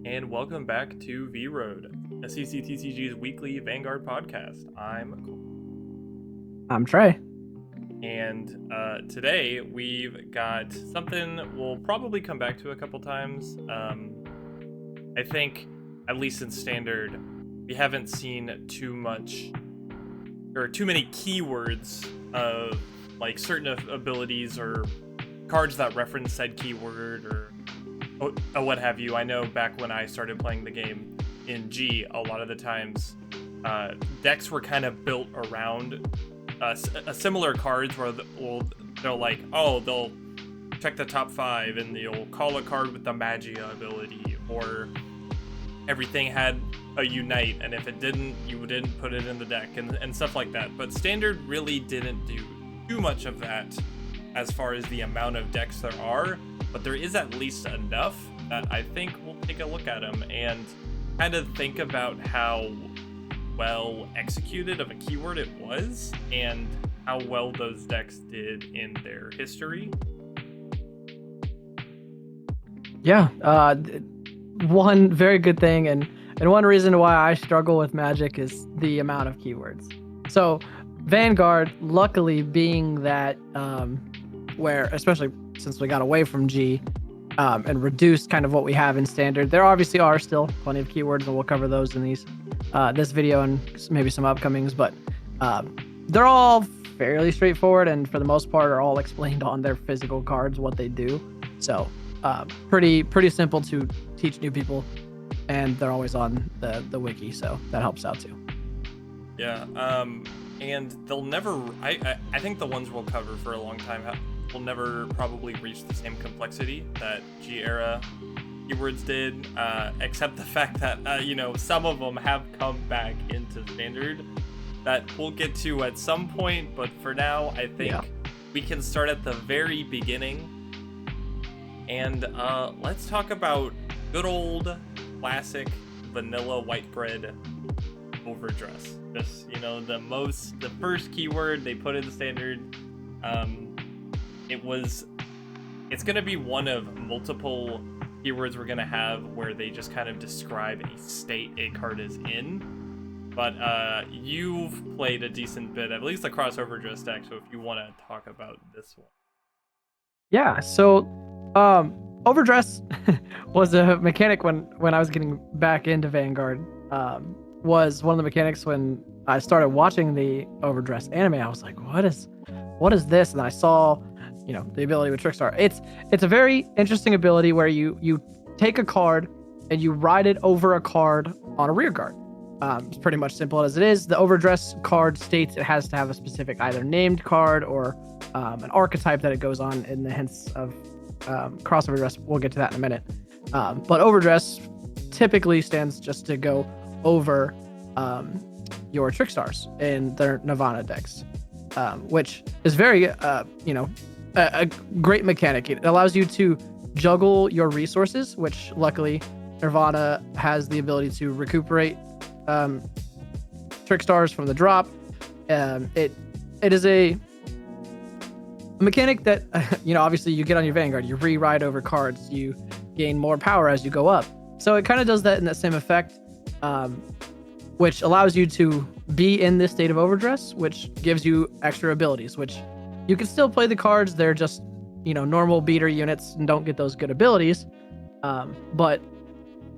and welcome back to V-Road, SEC TCG's weekly Vanguard podcast. I'm Trey. And today we've got something we'll probably come back to a couple times. I think, at least in Standard, we haven't seen too many keywords of like certain abilities or cards that reference said keyword or what have you. I know back when I started playing the game in G, a lot of the times decks were kind of built around similar cards where they'll check the top 5 and they'll call a card with the Magia ability, or everything had a Unite, and if it didn't, you didn't put it in the deck and stuff like that. But Standard really didn't do too much of that as far as the amount of decks there are, but there is at least enough that I think we'll take a look at them and kind of think about how well executed of a keyword it was and how well those decks did in their history. Yeah, one very good thing and one reason why I struggle with Magic is the amount of keywords. So Vanguard, luckily being that where, especially since we got away from G and reduced kind of what we have in Standard, there obviously are still plenty of keywords, and we'll cover those in this video and maybe some upcomings, but they're all fairly straightforward and for the most part are all explained on their physical cards what they do. So pretty simple to teach new people, and they're always on the wiki, so that helps out too. Yeah, and they'll never, I think the ones we'll cover for a long time will never probably reach the same complexity that G-era keywords did, except the fact that, some of them have come back into Standard that we'll get to at some point, but for now, I think we can start at the very beginning. And let's talk about good old classic vanilla white bread overdress. Just, the first keyword they put in Standard. It's going to be one of multiple keywords we're going to have where they just kind of describe a state a card is in. But you've played a decent bit, at least across overdress deck, so if you want to talk about this one. Yeah, so overdress was a mechanic when I was getting back into Vanguard. Was one of the mechanics when I started watching the overdress anime. I was like, what is this? And I saw the ability with Trickstar. It's a very interesting ability where you take a card and you ride it over a card on a rear guard. It's pretty much simple as it is. The overdress card states it has to have a specific either named card or an archetype that it goes on in the hints of cross overdress. We'll get to that in a minute. But overdress typically stands just to go over your Trickstars in their Nirvana decks, which is very a great mechanic. It allows you to juggle your resources, which luckily Nirvana has the ability to recuperate Trickstars from the drop. It is a mechanic that obviously you get on your Vanguard, you re-ride over cards, you gain more power as you go up. So it kind of does that in that same effect, which allows you to be in this state of overdress, which gives you extra abilities, which you can still play the cards. They're just, normal beater units and don't get those good abilities, but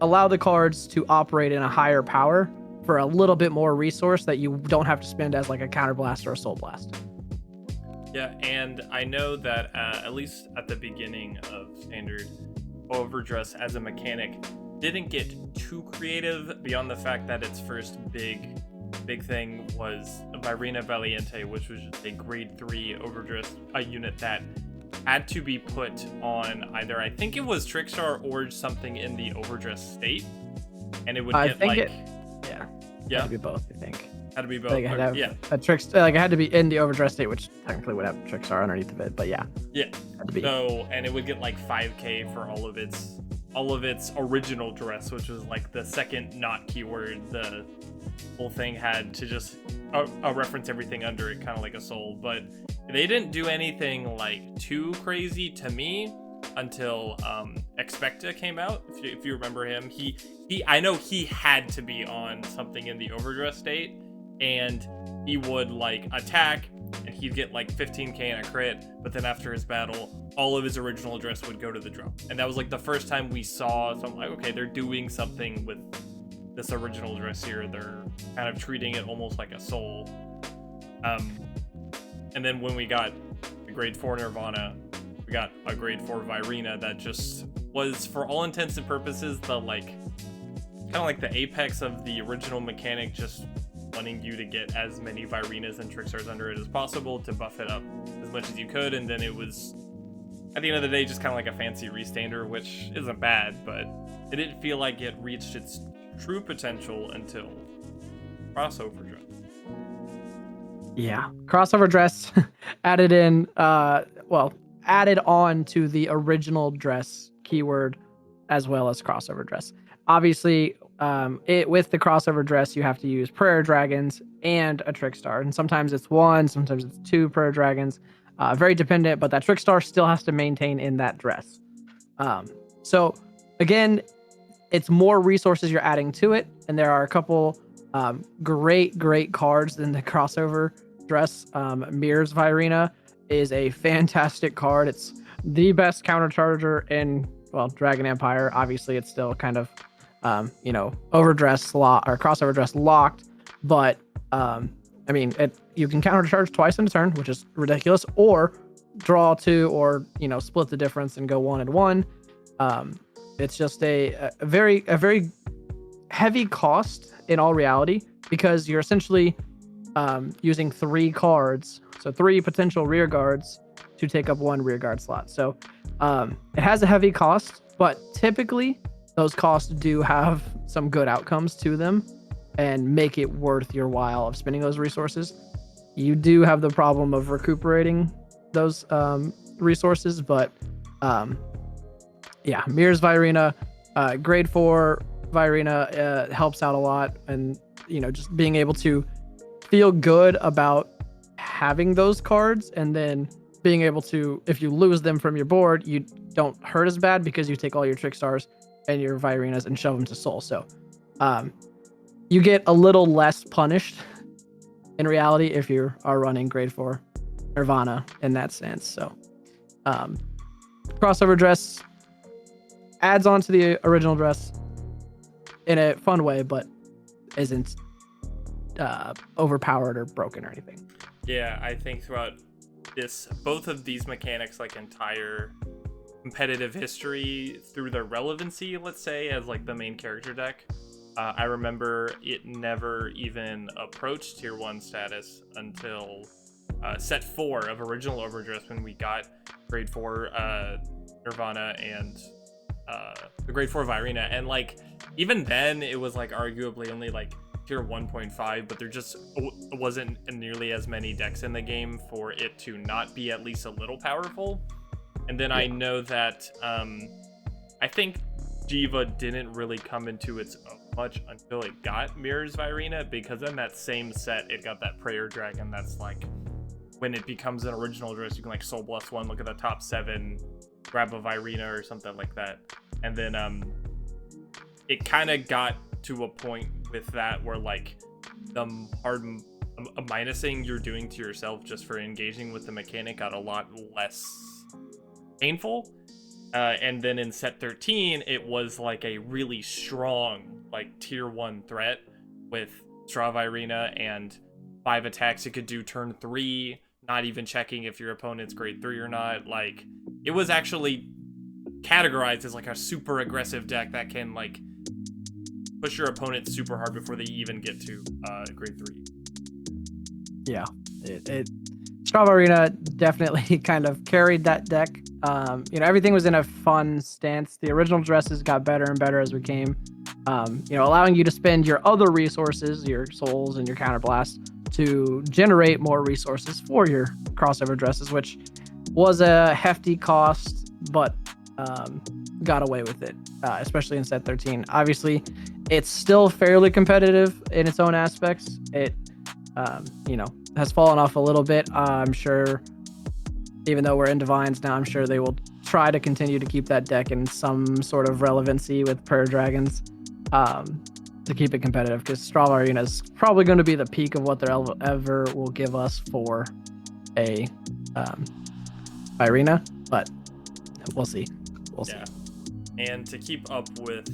allow the cards to operate in a higher power for a little bit more resource that you don't have to spend as like a counterblast or a soul blast. Yeah, and I know that at least at the beginning of Standard, overdress as a mechanic didn't get too creative beyond the fact that its first big thing was Virina Valiente, which was just a grade 3 overdress, a unit that had to be put on either, I think it was Trickstar or something in the overdress state, and it would Had to be both, I think. Had to be both. Like a Trickstar, it had to be in the overdress state, which technically would have Trickstar underneath of it, but yeah. Had to be. So, and it would get like 5k for all of its original dress, which was like the second not keyword. The whole thing had to just reference everything under it, kind of like a soul. But they didn't do anything like too crazy to me. until Expecta came out. If you remember him, I know he had to be on something in the overdress state, and he would like attack, and he'd get like 15k in a crit, but then after his battle, all of his original dress would go to the drop. And that was like the first time we saw something like, okay, they're doing something with this original dress here. They're kind of treating it almost like a soul. And then when we got the grade 4 Nirvana, we got a grade 4 Virina that just was, for all intents and purposes, the like kind of like the apex of the original mechanic, just wanting you to get as many Virinas and Trickstars under it as possible to buff it up as much as you could. And then it was, at the end of the day, just kind of like a fancy restander, which isn't bad, but it didn't feel like it reached its true potential until crossover dress. Yeah, crossover dress added on to the original dress keyword, as well as crossover dress. Obviously, with the crossover dress, you have to use prayer dragons and a Trickstar, and sometimes it's one, sometimes it's two prayer dragons. Very dependent, but that Trickstar still has to maintain in that dress. So again, it's more resources you're adding to it, and there are a couple great cards in the crossover dress. Mirror's Virina is a fantastic card. It's the best countercharger in, well, Dragon Empire. Obviously, it's still kind of overdress slot or crossover dress locked, but I mean, you can countercharge twice in a turn, which is ridiculous, or draw two, or split the difference and go 1 and 1. It's just a very heavy cost in all reality, because you're essentially using 3 cards, so 3 potential rear guards to take up 1 rear guard slot. So it has a heavy cost, but typically those costs do have some good outcomes to them and make it worth your while of spending those resources. You do have the problem of recuperating those resources, but yeah, Mirror's Virina, grade 4 Virina helps out a lot, and just being able to feel good about having those cards, and then being able to, if you lose them from your board, you don't hurt as bad because you take all your Trickstars and your Virinas and shove them to Soul. So you get a little less punished in reality if you are running grade 4 Nirvana in that sense. So crossover dress adds on to the original dress in a fun way, but isn't overpowered or broken or anything. Yeah, I think throughout both of these mechanics, like entire competitive history, through their relevancy, let's say, as like the main character deck, I remember it never even approached tier 1 status until set 4 of original overdress, when we got grade 4 Nirvana and the grade 4 Virina, and like even then it was like arguably only like tier 1.5, but there just wasn't nearly as many decks in the game for it to not be at least a little powerful. And then I know that I think Jiva didn't really come into its own much until it got Mirror's Virina, because in that same set it got that prayer dragon that's like, when it becomes an original dress, you can like Soul Bless 1, look at the top 7, grab a Virina or something like that. And then it kind of got to a point with that where like the hard minusing you're doing to yourself just for engaging with the mechanic got a lot less painful. And then in set 13, it was like a really strong like tier 1 threat with Straw Virina and 5 attacks you could do turn 3, not even checking if your opponent's grade 3 or not. Like, it was actually categorized as like a super aggressive deck that can like push your opponent super hard before they even get to grade 3. Yeah, Straw Arena definitely kind of carried that deck. Everything was in a fun stance. The original dresses got better and better as we came, allowing you to spend your other resources, your souls and your counterblast, to generate more resources for your crossover dresses, which was a hefty cost, but got away with it, especially in set 13. Obviously, it's still fairly competitive in its own aspects. It, has fallen off a little bit. I'm sure, even though we're in Divines now, I'm sure they will try to continue to keep that deck in some sort of relevancy with Prayer Dragons, to keep it competitive, because Strava Arena is probably going to be the peak of what they ever will give us for a arena, but we'll see. We'll see. And to keep up with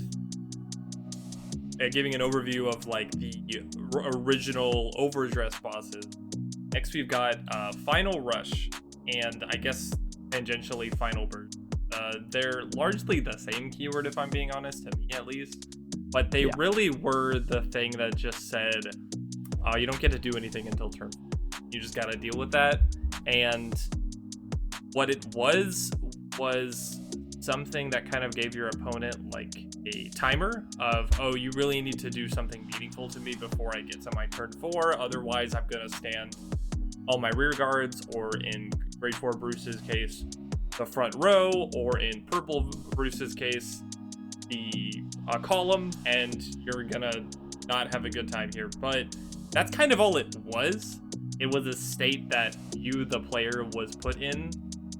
giving an overview of like the original overdress bosses, next we've got Final Rush and I guess tangentially Final Burst. They're largely the same keyword, if I'm being honest, to me at least, but they really were the thing that just said you don't get to do anything until turn 4. You just got to deal with that. And what it was something that kind of gave your opponent like a timer of, oh, you really need to do something meaningful to me before I get to my turn 4, otherwise I'm gonna stand all my rear guards, or in grade 4 Bruce's case, the front row, or in purple Bruce's case, the column, and you're gonna not have a good time here. But that's kind of all it was. It was a state that you, the player, was put in,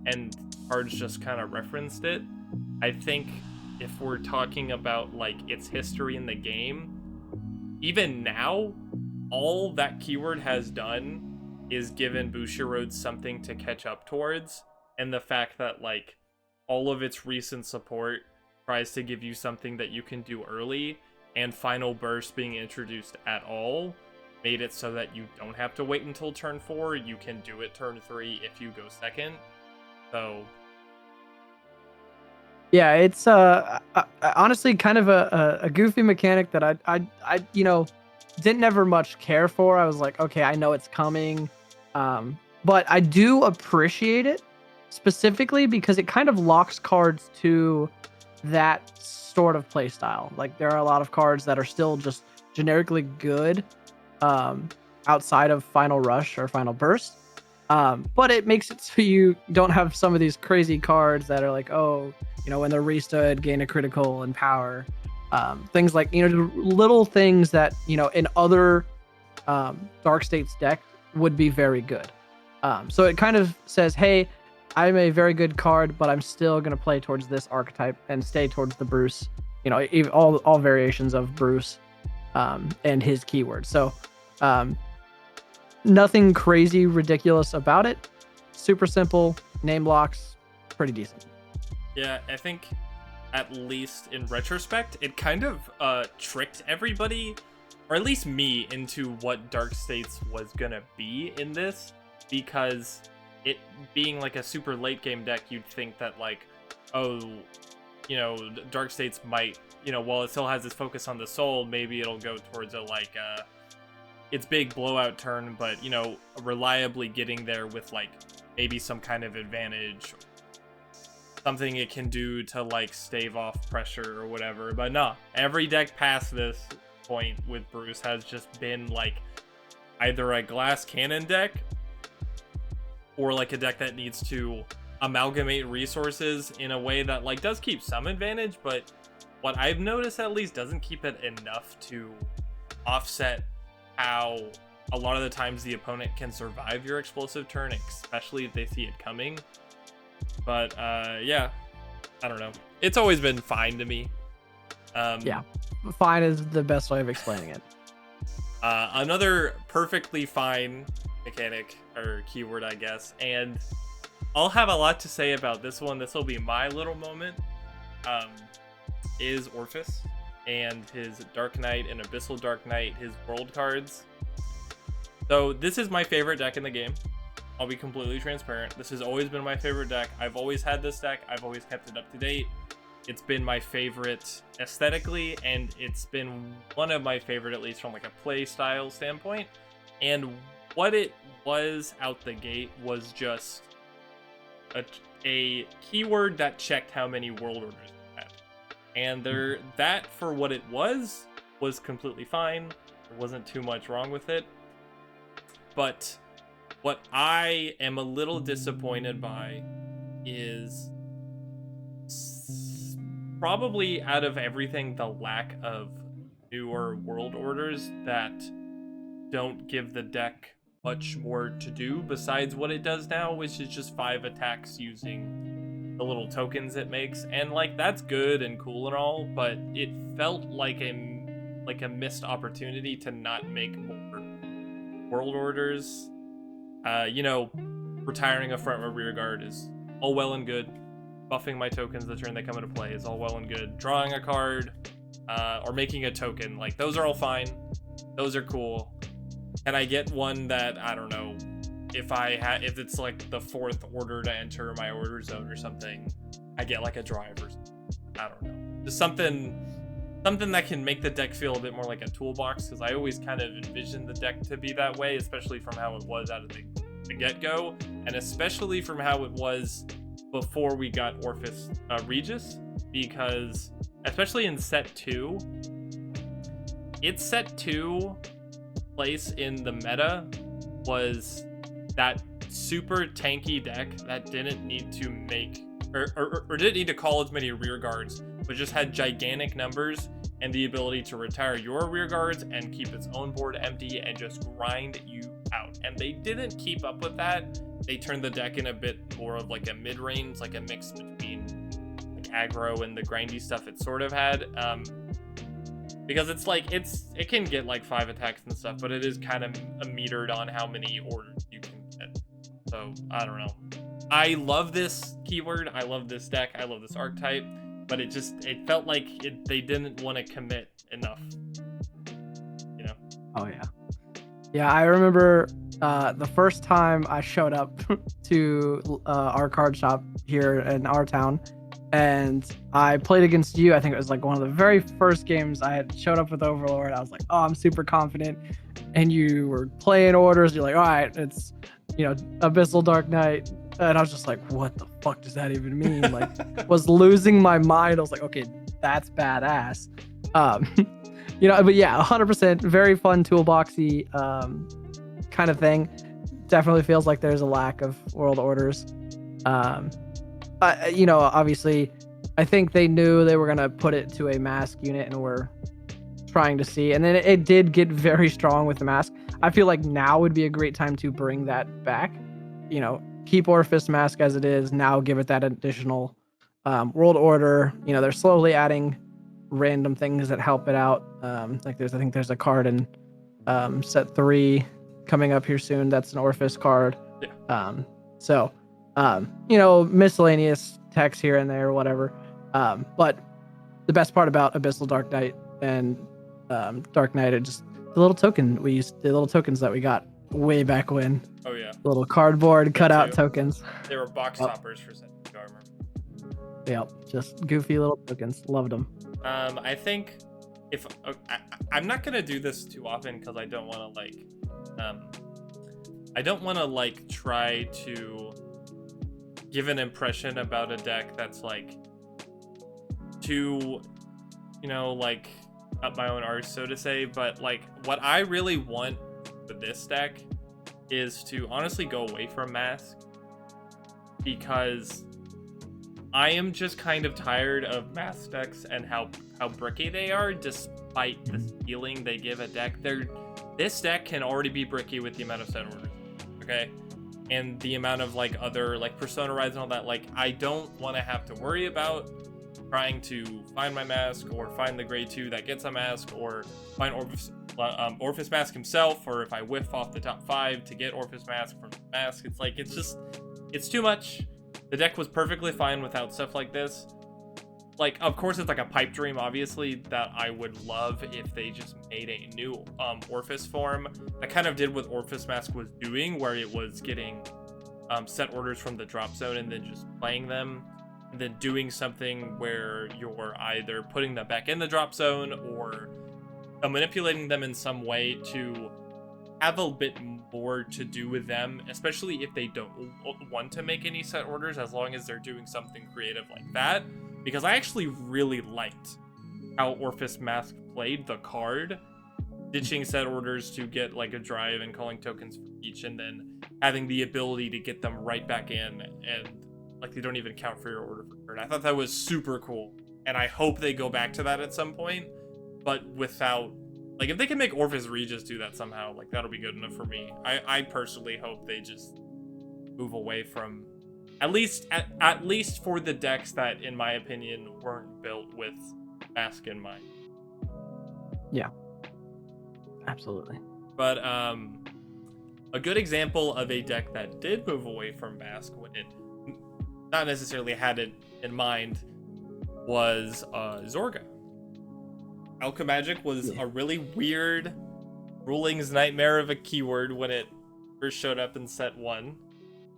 and cards just kind of referenced it. I think if we're talking about like its history in the game, even now, all that keyword has done is given Bushiroad something to catch up towards, and the fact that like all of its recent support tries to give you something that you can do early, and Final Burst being introduced at all made it so that you don't have to wait until turn 4. You can do it turn 3 if you go second. So yeah, it's honestly kind of a goofy mechanic that I didn't ever much care for. I was like, okay, I know it's coming, but I do appreciate it specifically because it kind of locks cards to that sort of play style. Like there are a lot of cards that are still just generically good outside of Final Rush or Final Burst. But it makes it so you don't have some of these crazy cards that are like, oh, when they're restood, gain a critical and power. Things like, little things that, in other Dark States deck would be very good. So it kind of says, hey, I'm a very good card, but I'm still going to play towards this archetype and stay towards the Bruce, even all variations of Bruce and his keyword. So nothing crazy ridiculous about it. Super simple, name blocks, pretty decent. Yeah, I think at least in retrospect, it kind of tricked everybody, or at least me, into what Dark States was gonna be in this, because it being like a super late game deck, you'd think that like, oh, Dark States might, while it still has its focus on the soul, maybe it'll go towards a like its big blowout turn, but reliably getting there with like maybe some kind of advantage, something it can do to like stave off pressure or whatever. But no, every deck past this point with Bruce has just been like either a glass cannon deck or like a deck that needs to amalgamate resources in a way that like does keep some advantage, but what I've noticed at least doesn't keep it enough to offset how a lot of the times the opponent can survive your explosive turn, especially if they see it coming. But yeah, I don't know. It's always been fine to me. Yeah, fine is the best way of explaining it. Another perfectly fine mechanic or keyword, I guess, and I'll have a lot to say about this one. This will be my little moment. Is Orphis and his Dark Knight and Abyssal Dark Knight, his world cards. So this is my favorite deck in the game. I'll be completely transparent. This has always been my favorite deck. I've always had this deck. I've always kept it up to date. It's been my favorite aesthetically, and it's been one of my favorite, at least from like a play style standpoint. And what it was out the gate was just a keyword that checked how many world orders it had. And that for what it was completely fine. There wasn't too much wrong with it. But what I am a little disappointed by is probably out of everything the lack of newer world orders that don't give the deck much more to do besides what it does now, which is just 5 attacks using the little tokens it makes, and like that's good and cool and all, but it felt like a missed opportunity to not make more world orders. Retiring a front or rear guard is all well and good. Buffing my tokens the turn they come into play is all well and good. Drawing a card, or making a token, like those are all fine. Those are cool. And I get one that, I don't know, if it's like the 4th order to enter my order zone or something, I get like a drive or something. I don't know. Just something that can make the deck feel a bit more like a toolbox, because I always kind of envisioned the deck to be that way, especially from how it was out of the get-go, and especially from how it was before we got Orphis Regis, because especially in set 2, its set 2 place in the meta was that super tanky deck that didn't need to make or didn't need to call as many rear guards, but just had gigantic numbers and the ability to retire your rear guards and keep its own board empty and just grind you out. And they didn't keep up with that. They turned the deck in a bit more of like a mid-range, like a mix between like aggro and the grindy stuff it sort of had. Because it's like it can get like 5 attacks and stuff, but it is kind of metered on how many orders you can get. So I don't know. I love this keyword. I love this deck. I love this archetype. But it felt like they didn't want to commit enough. Oh yeah. Yeah, I remember the first time I showed up to our card shop here in our town, and I played against you. I think it was like one of the very first games I had showed up with Overlord. I was like, oh, I'm super confident. And you were playing orders. You're like, all right, it's, Abyssal Dark Knight. And I was just like, what the fuck does that even mean? Like, was losing my mind. I was like, okay, that's badass. But yeah, 100% very fun toolboxy kind of thing. Definitely feels like there's a lack of world orders. Obviously, I think they knew they were going to put it to a mask unit and were trying to see. And then it did get very strong with the mask. I feel like now would be a great time to bring that back. Keep Orphis Mask as it is. Now give it that additional world order. They're slowly adding random things that help it out. I think there's a card in set 3 coming up here soon. That's an Orphis card. Yeah. Miscellaneous text here and there, whatever. But the best part about Abyssal Dark Knight and Dark Knight are just the little tokens that we got way back when. Oh yeah. Little cardboard cutout tokens. They were box toppers for set armor. Yep, just goofy little tokens. Loved them. I think I'm not gonna do this too often because I don't want to try to give an impression about a deck that's like too, up my own arse, so to say. But like, what I really want with this deck is to honestly go away from Mask, because I am just kind of tired of Mask decks and how bricky they are, despite the ceiling they give a deck. This deck can already be bricky with the amount of set orders, okay? And the amount of other Persona Rides and all that. I don't want to have to worry about trying to find my Mask or find the grade 2 that gets a Mask, or find Orphis Mask himself, or if I whiff off the top 5 to get Orphis Mask from Mask. It's too much. The deck was perfectly fine without stuff like this. Of course, it's like a pipe dream, obviously, that I would love if they just made a new Orphis form that kind of did what Orphis Mask was doing, where it was getting set orders from the drop zone and then just playing them, and then doing something where you're either putting them back in the drop zone or manipulating them in some way to have a bit more to do with them, especially if they don't want to make any set orders, as long as they're doing something creative like that. Because I actually really liked how Orphis Mask played the card, ditching set orders to get a drive and calling tokens for each, and then having the ability to get them right back in, and they don't even count for your order for turn. I thought that was super cool, and I hope they go back to that at some point, but without if they can make Orphis Regis do that somehow, that'll be good enough for me. I personally hope they just move away from At least for the decks that, in my opinion, weren't built with Mask in mind. Yeah, absolutely. But a good example of a deck that did move away from Mask when it not necessarily had it in mind was Zorga. Alchemagic was a really weird rulings nightmare of a keyword when it first showed up in set 1.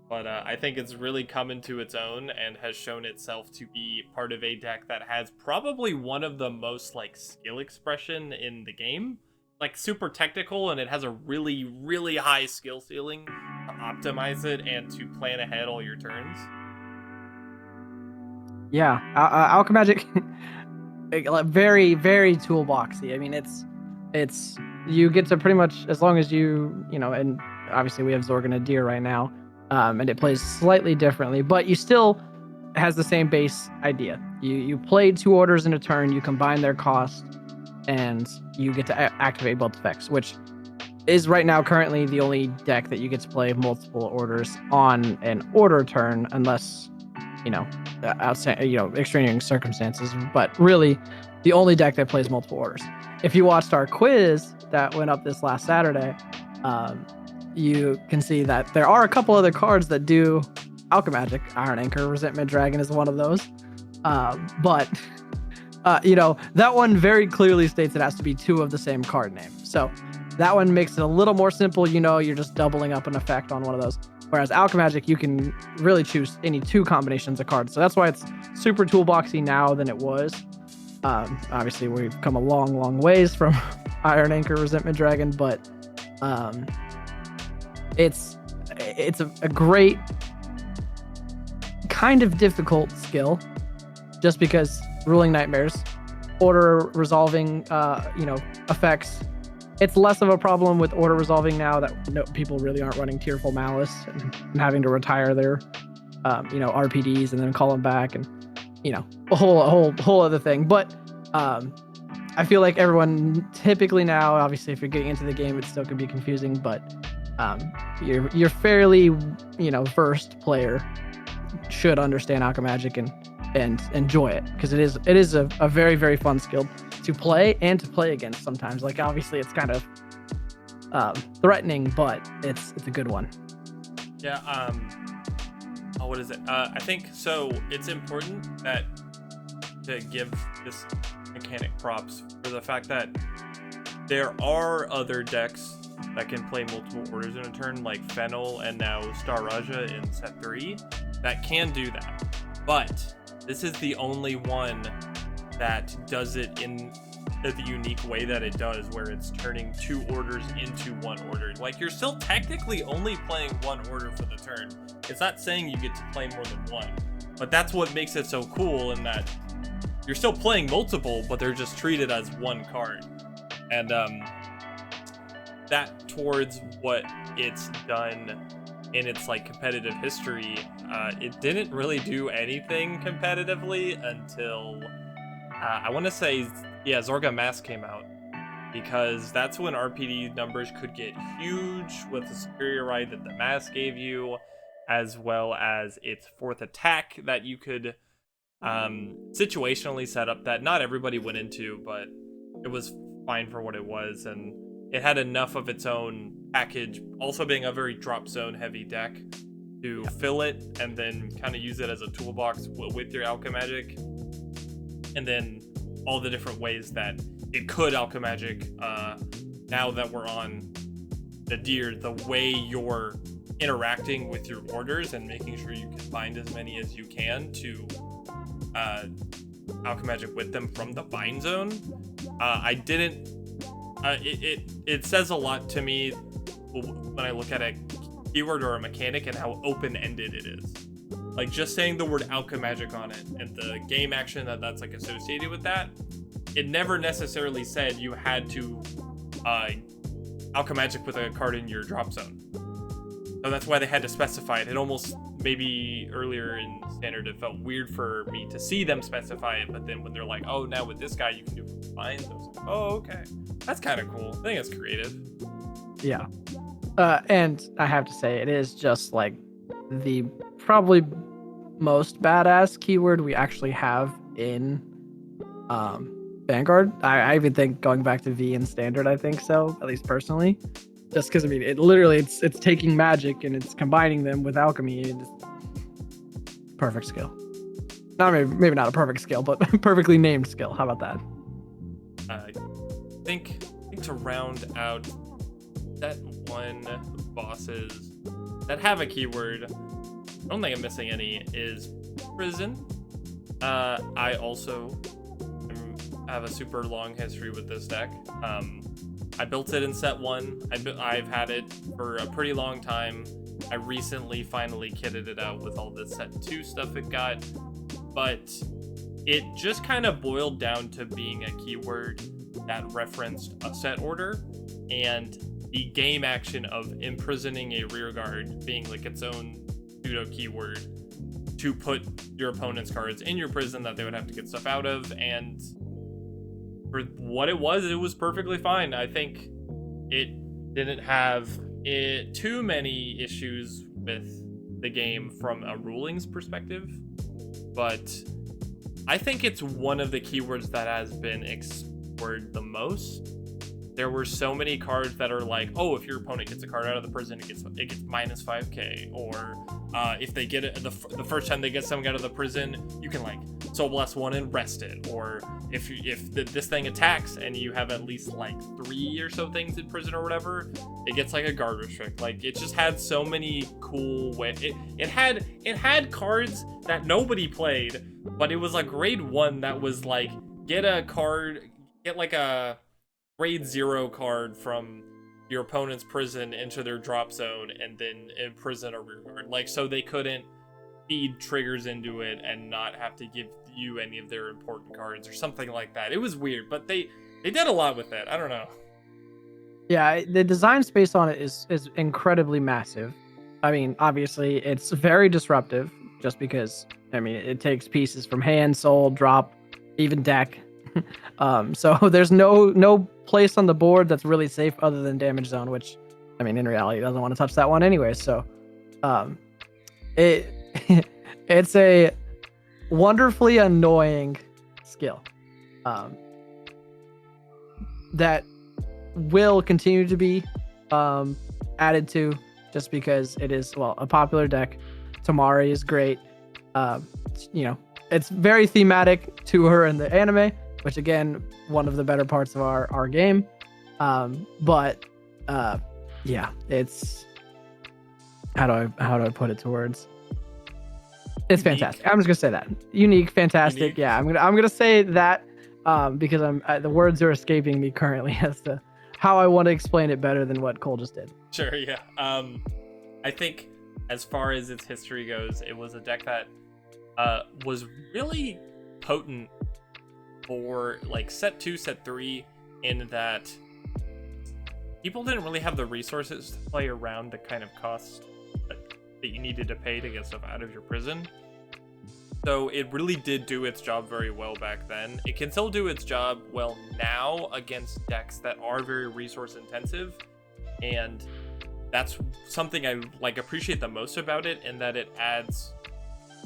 But I think it's really come into its own and has shown itself to be part of a deck that has probably one of the most like skill expression in the game. Like super technical, and it has a really, really high skill ceiling to optimize it and to plan ahead all your turns. Yeah, Alchemagic, very, very toolboxy. I mean, it's you get to pretty much, as long as you know, and obviously we have Zorg and Adir right now, and it plays slightly differently, but you still has the same base idea. You play 2 orders in a turn, you combine their cost, and you get to activate both effects, which is right now currently the only deck that you get to play multiple orders on an order turn, unless extraneous circumstances. But really, the only deck that plays multiple orders. If you watched our quiz that went up this last Saturday, you can see that there are a couple other cards that do Alchemagic. Iron Anchor, Resentment Dragon is one of those. But that one very clearly states it has to be 2 of the same card name. So that one makes it a little more simple. You're just doubling up an effect on one of those. Whereas Alchemagic, you can really choose any 2 combinations of cards. So that's why it's super toolboxy now than it was. Obviously, we've come a long, long ways from Iron Anchor, Resentment Dragon, but it's a great, kind of difficult skill, just because ruling nightmares, order resolving, effects. It's less of a problem with order resolving now that people really aren't running Tearful Malice and having to retire their, RPDs and then call them back, and a whole other thing. But I feel like everyone typically now, obviously, if you're getting into the game, it still can be confusing, but you're fairly, versed player should understand Alchemagic and enjoy it, because it is a very, very fun skill to play and to play against sometimes. Like, obviously it's kind of threatening, but it's a good one. Yeah. What is it? I think so. It's important to give this mechanic props for the fact that there are other decks that can play multiple orders in a turn, like Fennel and now Star Raja in set 3, that can do that. But this is the only one that does it in the unique way that it does, where it's turning 2 orders into 1 order. Like, you're still technically only playing 1 order for the turn. It's not saying you get to play more than 1, but that's what makes it so cool, in that you're still playing multiple, but they're just treated as 1 card. And that towards what it's done in its like competitive history, it didn't really do anything competitively until I want to say Zorga Mask came out, because that's when RPD numbers could get huge with the superior ride that the Mask gave you, as well as its 4th attack that you could situationally set up that not everybody went into, but it was fine for what it was, and it had enough of its own package, also being a very drop zone heavy deck, to fill it and then kind of use it as a toolbox with your Alchemagic, and then all the different ways that it could Alchemagic. Now that we're on Adir, the way you're interacting with your orders and making sure you can find as many as you can to Alchemagic with them from the bind zone. It says a lot to me when I look at a keyword or a mechanic and how open-ended it is. Like, just saying the word Alchemagic on it and the game action that's like associated with that, it never necessarily said you had to Alchemagic with a card in your drop zone. So that's why they had to specify it. It almost, maybe earlier in Standard, it felt weird for me to see them specify it, but then when they're like, oh, now with this guy you can do binds, I was like, oh, okay. That's kind of cool. I think it's creative. Yeah. And I have to say, it is just like the probably most badass keyword we actually have in Vanguard. I even think going back to V and Standard, I think so, at least personally. Just because, I mean, it literally, it's taking magic and it's combining them with alchemy. It's perfect skill. Not maybe not a perfect skill, but perfectly named skill. How about that? I think to round out that one bosses that have a keyword, I don't think I'm missing any, is prison. I also have a super long history with this deck. I built it in set 1. I've had it for a pretty long time. I recently finally kitted it out with all the set 2 stuff it got, but it just kind of boiled down to being a keyword that referenced a set order, and the game action of imprisoning a rearguard being like its own pseudo keyword to put your opponent's cards in your prison that they would have to get stuff out of. And for what it was perfectly fine. I think it didn't have too many issues with the game from a rulings perspective, but I think it's one of the keywords that has been explored the most. There were so many cards that are like, oh, if your opponent gets a card out of the prison, it gets minus 5k, or if they get it the first time they get something out of the prison, you can like Soul Blast one and rest it, or if this thing attacks and you have at least like 3 or so things in prison or whatever, it gets like a guard restrict. Like, it just had so many cool ways. It had cards that nobody played, but it was a grade 1 that was like, get like a grade 0 card from your opponent's prison into their drop zone and then imprison a rearguard. Like, so they couldn't feed triggers into it and not have to give you any of their important cards or something like that. It was weird, but they did a lot with it. I don't know. Yeah, the design space on it is incredibly massive. I mean, obviously, it's very disruptive just because, I mean, it takes pieces from hand, soul, drop, even deck. So there's no place on the board that's really safe other than damage zone, which, I mean, in reality, doesn't want to touch that one anyway. So it's a wonderfully annoying skill that will continue to be added to just because it is, well, a popular deck. Tamari is great. It's very thematic to her in the anime, which, again, one of the better parts of our game. Yeah, it's, how do I put it to words? It's unique. Fantastic. I'm just gonna say that. Unique, fantastic. Unique. Yeah, I'm gonna say that because the words are escaping me currently as to how I want to explain it better than what Cole just did. Sure. Yeah. I think as far as its history goes, it was a deck that was really potent for like set 2, set 3, in that people didn't really have the resources to play around the kind of cost that you needed to pay to get stuff out of your prison. So it really did do its job very well back then. It can still do its job well now against decks that are very resource intensive, and that's something I appreciate the most about it, in that it adds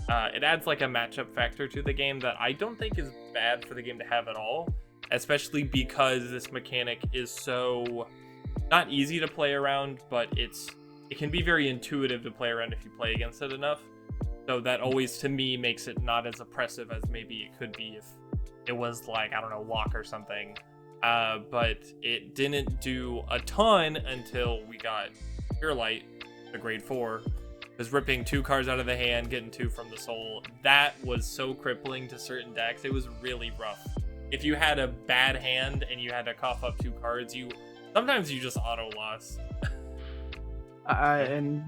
like a matchup factor to the game that I don't think is bad for the game to have at all, especially because this mechanic is so not easy to play around, but it can be very intuitive to play around if you play against it enough. So that always, to me, makes it not as oppressive as maybe it could be if it was like, I don't know, Walk or something. But it didn't do a ton until we got Pure Light, the grade 4. Was ripping 2 cards out of the hand, getting 2 from the soul. That was so crippling to certain decks. It was really rough. If you had a bad hand and you had to cough up 2 cards, sometimes you just auto lost. And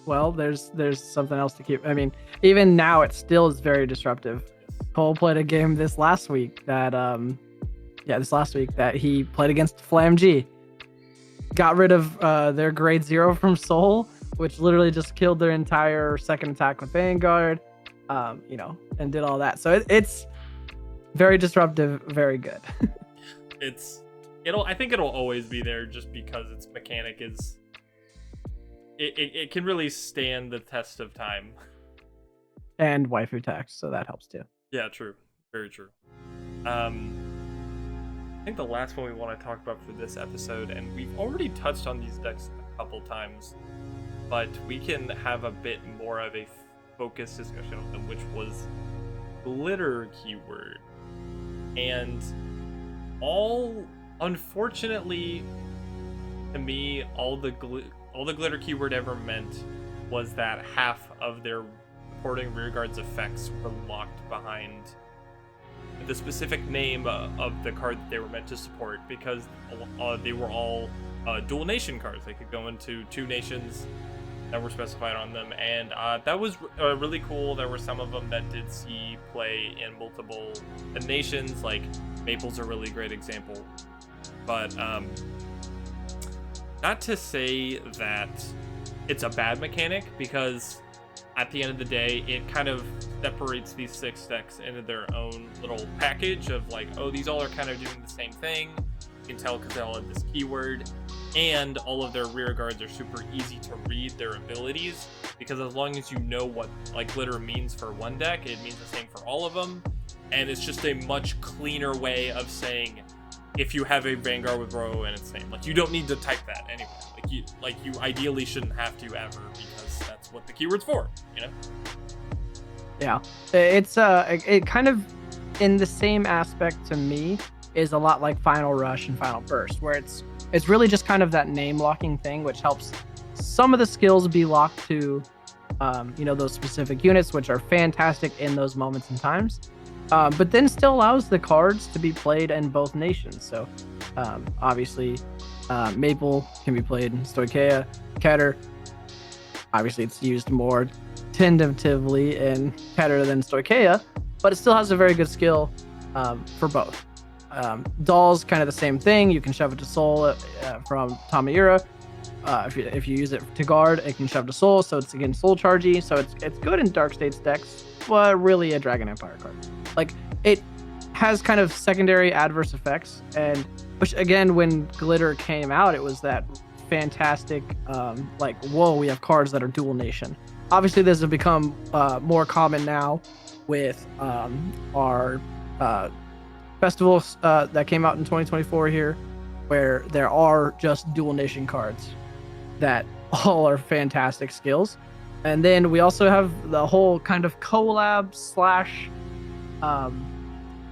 well, there's something else to keep. I mean, even now it still is very disruptive. Cole played a game this last week that he played against Flam G. Got rid of their grade 0 from Soul, which literally just killed their entire second attack with Vanguard, and did all that. So it's very disruptive, very good. I think it'll always be there just because its mechanic is, it can really stand the test of time. and waifu tax, so that helps too. Yeah, true. Very true. I think the last one we want to talk about for this episode, and we've already touched on these decks a couple times, but we can have a bit more of a focused discussion on them, which was glitter keyword. And unfortunately, to me, all the glitter keyword ever meant was that half of their supporting rearguard's effects were locked behind the specific name of the card that they were meant to support, because they were all dual nation cards. They could go into 2 nations that were specified on them, and that was really cool. There were some of them that did see play in multiple nations, like Maple's a really great example. But not to say that it's a bad mechanic, because at the end of the day, it kind of separates these 6 decks into their own little package of like, oh, these all are kind of doing the same thing. You can tell because they all have this keyword, and all of their rear guards are super easy to read their abilities, because as long as you know what like glitter means for one deck, it means the same for all of them. And it's just a much cleaner way of saying, if you have a Vanguard with Row in its name, like, you don't need to type that anyway. Like you ideally shouldn't have to ever, because that's what the keyword's for, you know? Yeah, it's it kind of, in the same aspect to me, is a lot like Final Rush and Final Burst, where it's really just kind of that name locking thing, which helps some of the skills be locked to those specific units, which are fantastic in those moments and times, but then still allows the cards to be played in both nations. So obviously Maple can be played in Stoicheia. Keter, obviously it's used more tentatively in Keter than Stoicheia, but it still has a very good skill for both. Doll's kind of the same thing. You can shove it to Soul from Tamira. If you use it to guard, it can shove to Soul, so it's again Soul chargy. So it's good in Dark States decks, but really a Dragon Empire card. Like, it has kind of secondary adverse effects, and which again, when Glitter came out, it was that fantastic like, whoa, we have cards that are dual nation. Obviously, this has become more common now with our festivals that came out in 2024 here, where there are just dual nation cards that all are fantastic skills. And then we also have the whole kind of collab slash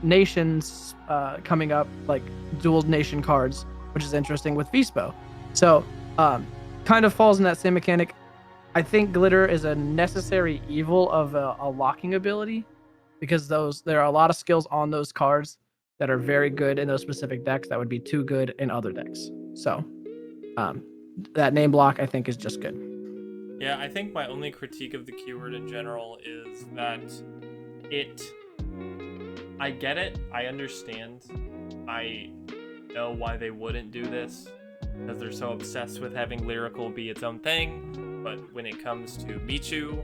nations coming up, like dual nation cards, which is interesting with Vispo. So kind of falls in that same mechanic. I think Glitter is a necessary evil of a locking ability, because there are a lot of skills on those cards that are very good in those specific decks that would be too good in other decks. So that name block, I think, is just good. Yeah, I think my only critique of the keyword in general is that I get it, I understand, I know why they wouldn't do this, because they're so obsessed with having lyrical be its own thing. But when it comes to Michu,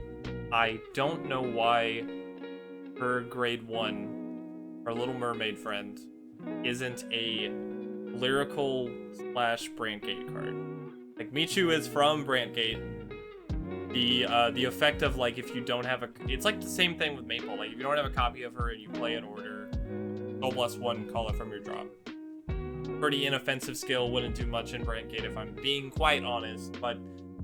I don't know why her grade 1, our Little Mermaid friend, isn't a lyrical slash Brantgate card. Like, Michu is from Brantgate. The effect of, like, if you don't have it's like the same thing with Maple. Like, if you don't have a copy of her and you play an order, Soul Bless 1, call it from your drop. Pretty inoffensive skill, wouldn't do much in Brantgate if I'm being quite honest, but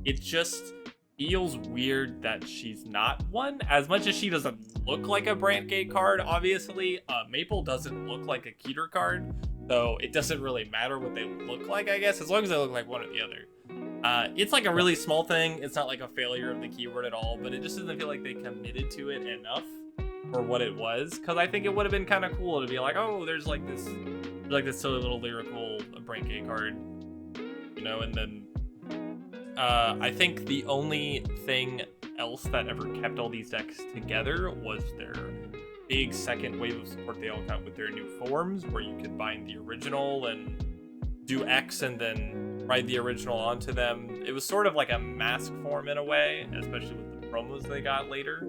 it just feels weird that she's not one. As much as she doesn't look like a Brantgate card, obviously, Maple doesn't look like a Keter card, so it doesn't really matter what they look like, I guess, as long as they look like one or the other. It's like a really small thing. It's not like a failure of the keyword at all, but it just doesn't feel like they committed to it enough for what it was, because I think it would have been kind of cool to be like, oh, there's like this silly little lyrical Brantgate card, you know. And then I think the only thing else that ever kept all these decks together was their big second wave of support they all got with their new forms, where you could bind the original and do X and then write the original onto them. It was sort of like a mask form in a way, especially with the promos they got later.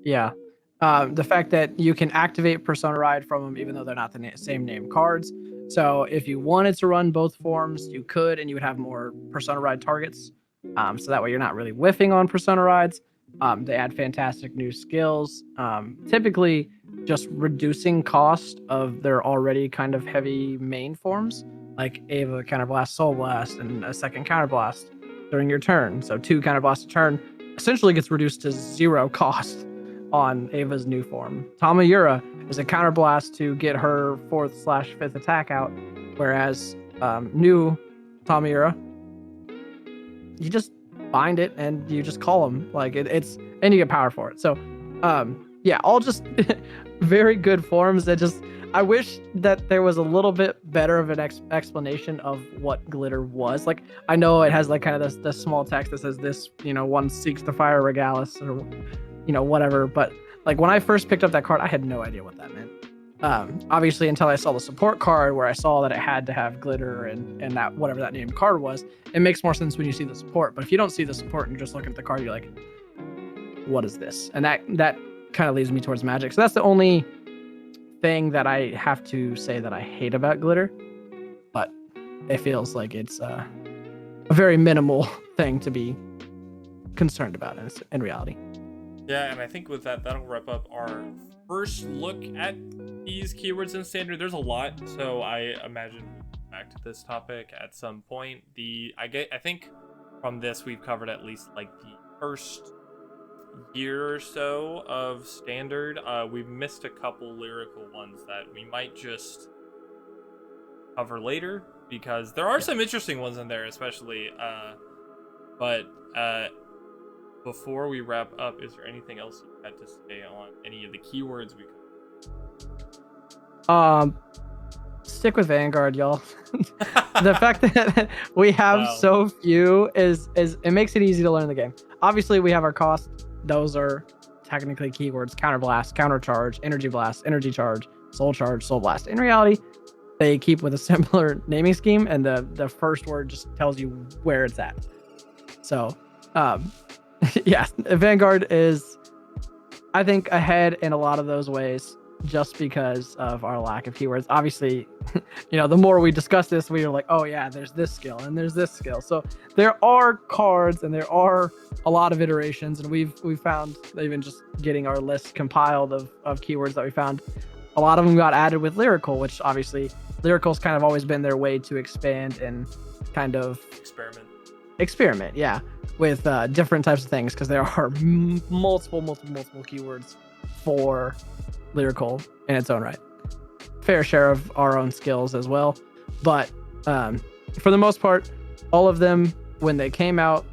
Yeah. The fact that you can activate Persona Ride from them, even though they're not the same name cards. So if you wanted to run both forms, you could, and you would have more Persona Ride targets. So that way you're not really whiffing on Persona Rides. They add fantastic new skills, typically just reducing cost of their already kind of heavy main forms, like Ava, Counterblast, Soul Blast, and a second Counterblast during your turn. So 2 Counterblasts a turn essentially gets reduced to 0 cost on Ava's new form. Tamayura is a Counterblast to get her 4th/5th attack out, whereas new Tamayura, you just bind it and you just call them it's and you get power for it. So yeah, all just very good forms. That just, I wish that there was a little bit better of an explanation of what glitter was. Like, I know it has like kind of this small text that says this, one seeks the fire regalis, or whatever, but like when I first picked up that card, I had no idea what that meant. Obviously, until I saw the support card where I saw that it had to have glitter and that whatever that named card was. It makes more sense when you see the support. But if you don't see the support and you're just looking at the card, you're like, what is this? And that kind of leads me towards Magic. So that's the only thing that I have to say that I hate about glitter. But it feels like it's a very minimal thing to be concerned about in reality. Yeah, and I think with that, that'll wrap up our first look at these keywords in Standard. There's a lot, so I imagine back to this topic at some point. I think from this we've covered at least like the first year or so of Standard. We've missed a couple lyrical ones that we might just cover later, because there are some interesting ones in there, especially. But before we wrap up, is there anything else you had to say on any of the keywords we covered? Stick with Vanguard, y'all. The fact that we have so few is it makes it easy to learn the game. Obviously, we have our cost. Those are technically keywords: Counterblast, Countercharge, Energy Blast, Energy Charge, Soul Blast. In reality, they keep with a similar naming scheme, and the first word just tells you where it's at. So, yeah, Vanguard is, I think, ahead in a lot of those ways, just because of our lack of keywords. Obviously, the more we discuss this, we are like, oh yeah, there's this skill and there's this skill. So there are cards and there are a lot of iterations, and we've found, even just getting our list compiled of keywords that we found, a lot of them got added with Lyrical, which obviously Lyrical's kind of always been their way to expand and kind of experiment, yeah, with different types of things, because there are multiple keywords for Lyrical in its own right. Fair share of our own skills as well, but for the most part, all of them, when they came out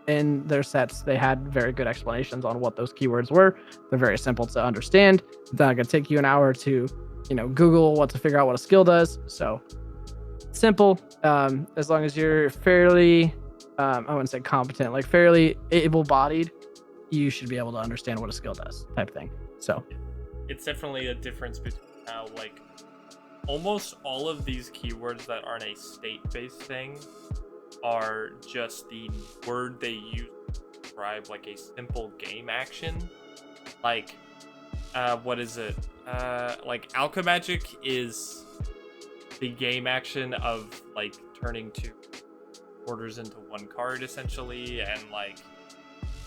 in their sets, they had very good explanations on what those keywords were. They're very simple to understand. It's not gonna take you an hour to Google what to figure out what a skill does. So simple, as long as you're fairly I wouldn't say competent, like fairly able-bodied, you should be able to understand what a skill does, type thing. So it's definitely a difference between how, like, almost all of these keywords that aren't a state-based thing are just the word they use to describe like a simple game action. Like, what is it? Like, Alchemagic is the game action of like turning two orders into one card, essentially, and like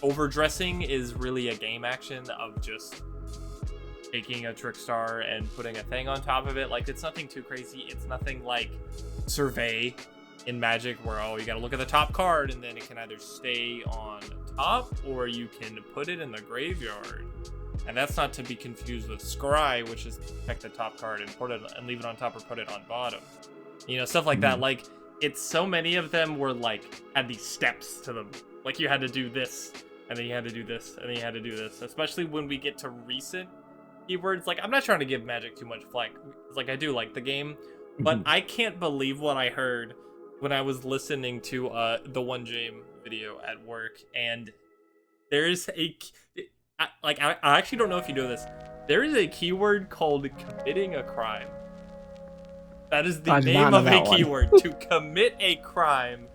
overdressing is really a game action of just taking a Trickstar and putting a thing on top of it. Like, it's nothing too crazy. It's nothing like Survey in Magic, where you gotta look at the top card and then it can either stay on top or you can put it in the graveyard. And that's not to be confused with Scry, which is pick the top card and put it and leave it on top or put it on bottom. Stuff like that. Like, it's so many of them were like had these steps to them. Like, you had to do this, and then you had to do this, and then you had to do this. Especially when we get to recent keywords. Like, I'm not trying to give Magic too much flack. Like, I do like the game, but I can't believe what I heard when I was listening to the One Jam video at work, and there's I actually don't know if you know this. There is a keyword called committing a crime. That is the name of a keyword. To commit a crime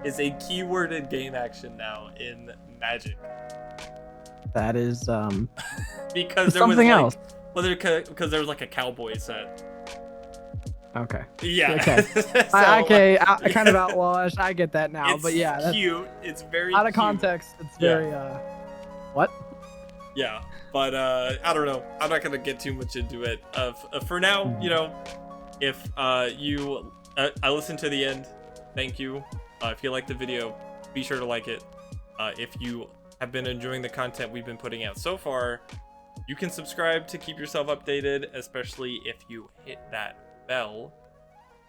is a keyword in game action now in Magic. That is because there something was else. Because there was like a cowboy set. Okay. Yeah. Okay. So, okay. Kind of outlawish. I get that now, it's but yeah, that's cute. It's very out of cute. context. It's very What? Yeah, but I don't know. I'm not gonna get too much into it. For now, you know, if you I listened to the end, thank you. If you like the video, be sure to like it. If you have been enjoying the content we've been putting out so far, you can subscribe to keep yourself updated, especially if you hit that bell.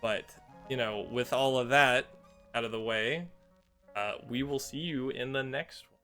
But, you know, with all of that out of the way, we will see you in the next one.